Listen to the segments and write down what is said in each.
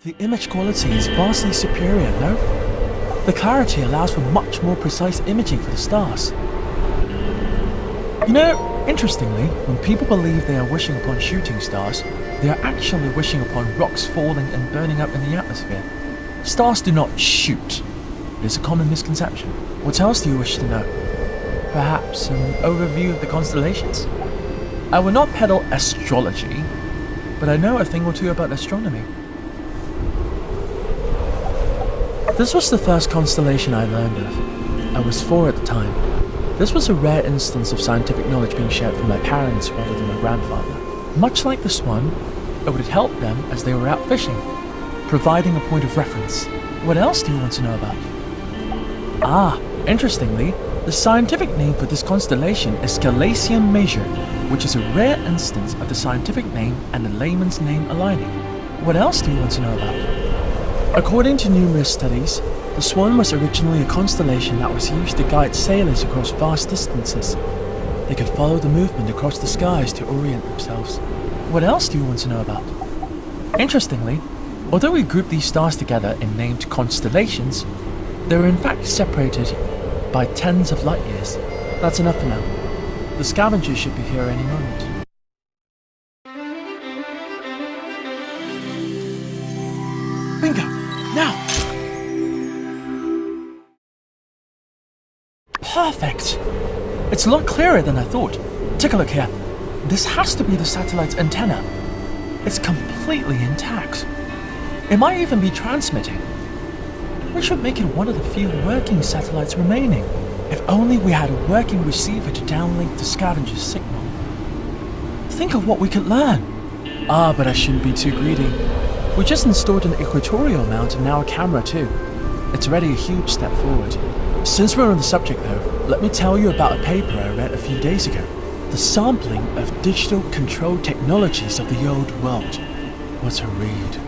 The image quality is vastly superior, no? The clarity allows for much more precise imaging for the stars. You know, interestingly, when people believe they are wishing upon shooting stars, they are actually wishing upon rocks falling and burning up in the atmosphere. Stars do not shoot. It is a common misconception. What else do you wish to know? Perhaps an overview of the constellations? I will not peddle astrology, but I know a thing or two about astronomy. This was the first constellation I learned of. I was 4 at the time. This was a rare instance of scientific knowledge being shared from my parents rather than my grandfather. Much like the swan, it would help them as they were out fishing, providing a point of reference. What else do you want to know about? Interestingly, the scientific name for this constellation is Scalasium Major, which is a rare instance of the scientific name and the layman's name aligning. What else do you want to know about? According to numerous studies, the Swan was originally a constellation that was used to guide sailors across vast distances. They could follow the movement across the skies to orient themselves. What else do you want to know about? Interestingly, although we group these stars together in named constellations, they are in fact separated by tens of light years. That's enough for now. The scavengers should be here any moment. Bingo! Now! Perfect! It's a lot clearer than I thought. Take a look here. This has to be the satellite's antenna. It's completely intact. It might even be transmitting, which would make it one of the few working satellites remaining. If only we had a working receiver to downlink the scavenger's signal. Think of what we could learn. But I shouldn't be too greedy. We just installed an equatorial mount and now a camera too. It's already a huge step forward. Since we're on the subject though, let me tell you about a paper I read a few days ago. The sampling of digital control technologies of the old world. What a read.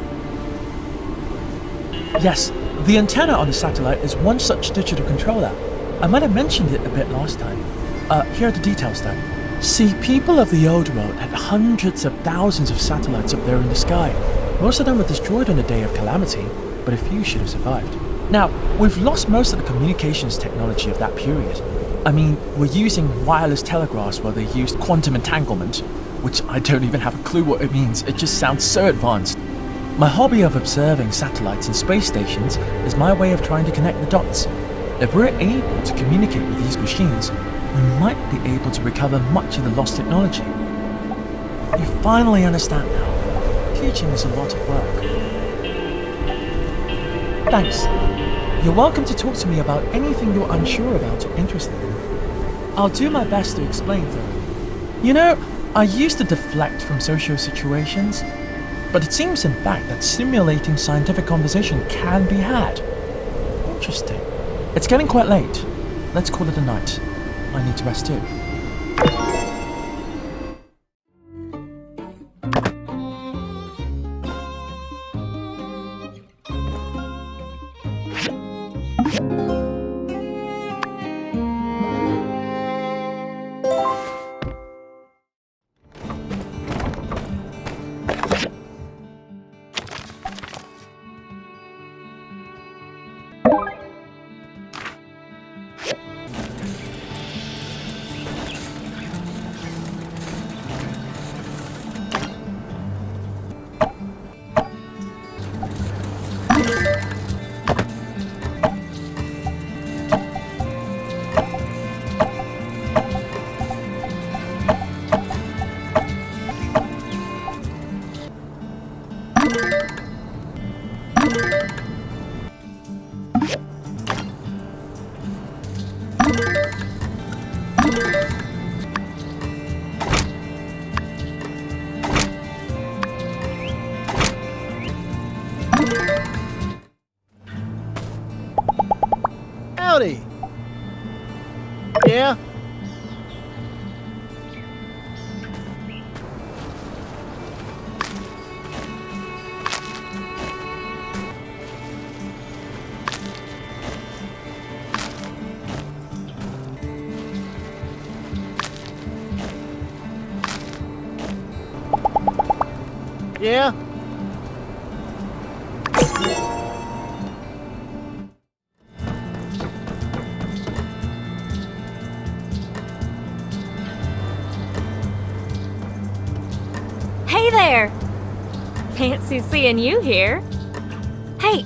Yes, the antenna on the satellite is one such digital controller. I might have mentioned it a bit last time. Here are the details though. See, people of the old world had hundreds of thousands of satellites up there in the sky. Most of them were destroyed on a day of calamity, but a few should have survived. Now, we've lost most of the communications technology of that period. I mean, we're using wireless telegraphs while they used quantum entanglement, which I don't even have a clue what it means. It just sounds so advanced. My hobby of observing satellites and space stations is my way of trying to connect the dots. If we're able to communicate with these machines, we might be able to recover much of the lost technology. You finally understand now. Teaching is a lot of work. Thanks. You're welcome to talk to me about anything you're unsure about or interested in. I'll do my best to explain thoroughly. You know, I used to deflect from social situations, but it seems in fact that simulating scientific conversation can be had. Interesting. It's getting quite late. Let's call it a night. I need to rest too. Howdy. Yeah? Yeah? Fancy seeing you here. Hey,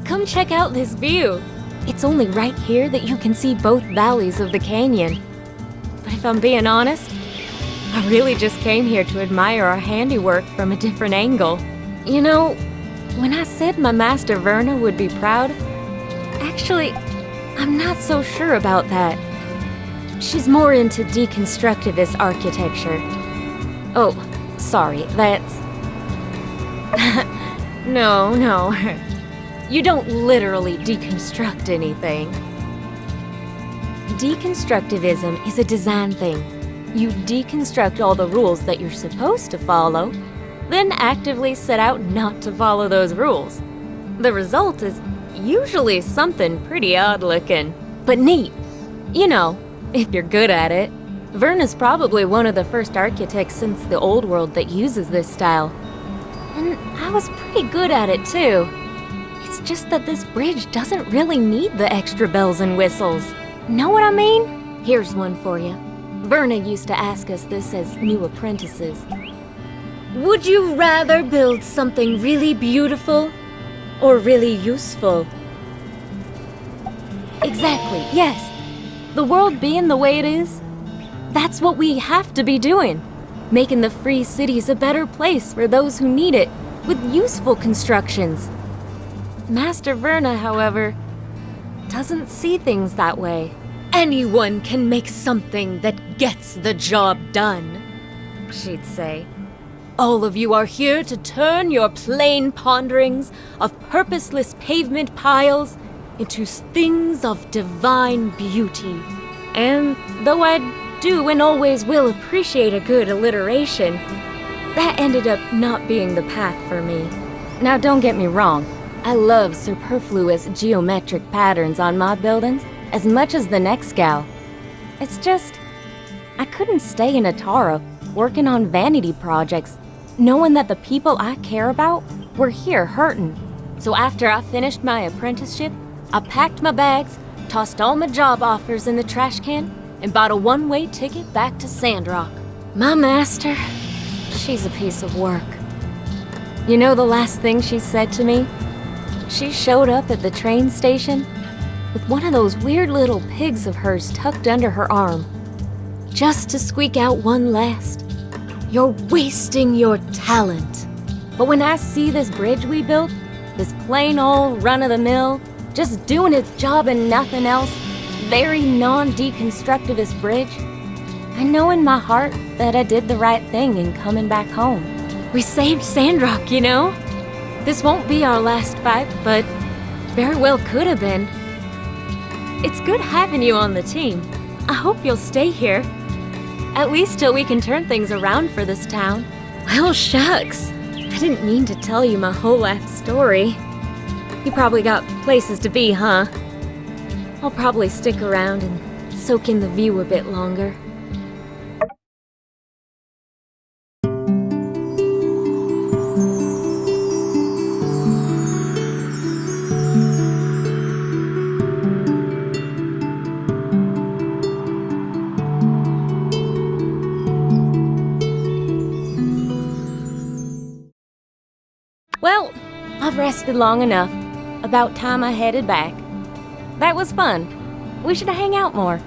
come check out this view. It's only right here that you can see both valleys of the canyon. But if I'm being honest, I really just came here to admire our handiwork from a different angle. You know, when I said my master Verna would be proud, actually, I'm not so sure about that. She's more into deconstructivist architecture. Oh, sorry, that's... No. You don't literally deconstruct anything. Deconstructivism is a design thing. You deconstruct all the rules that you're supposed to follow, then actively set out not to follow those rules. The result is usually something pretty odd-looking, but neat. You know, if you're good at it. Verna's probably one of the first architects since the Old World that uses this style. And I was pretty good at it too. It's just that this bridge doesn't really need the extra bells and whistles. Know what I mean? Here's one for you. Verna used to ask us this as new apprentices. Would you rather build something really beautiful or really useful? Exactly, yes. The world being the way it is, that's what we have to be doing. Making the free cities a better place for those who need it, with useful constructions. Master Verna, however, doesn't see things that way. Anyone can make something that gets the job done, she'd say. All of you are here to turn your plain ponderings of purposeless pavement piles into things of divine beauty. And though I do and always will appreciate a good alliteration, that ended up not being the path for me. Now don't get me wrong, I love superfluous geometric patterns on my buildings as much as the next gal. It's just, I couldn't stay in Atara working on vanity projects, knowing that the people I care about were here hurting. So after I finished my apprenticeship, I packed my bags, tossed all my job offers in the trash can, and bought a one-way ticket back to Sandrock. My master, she's a piece of work. You know the last thing she said to me? She showed up at the train station with one of those weird little pigs of hers tucked under her arm, just to squeak out one last, "You're wasting your talent." But when I see this bridge we built, this plain old run-of-the-mill, just doing its job and nothing else, very non-deconstructivist bridge, I know in my heart that I did the right thing in coming back home. We saved Sandrock, you know? This won't be our last fight, but very well could have been. It's good having you on the team. I hope you'll stay here. At least till we can turn things around for this town. Well, shucks. I didn't mean to tell you my whole life story. You probably got places to be, huh? I'll probably stick around and soak in the view a bit longer. Well, I've rested long enough. About time I headed back. That was fun. We should hang out more.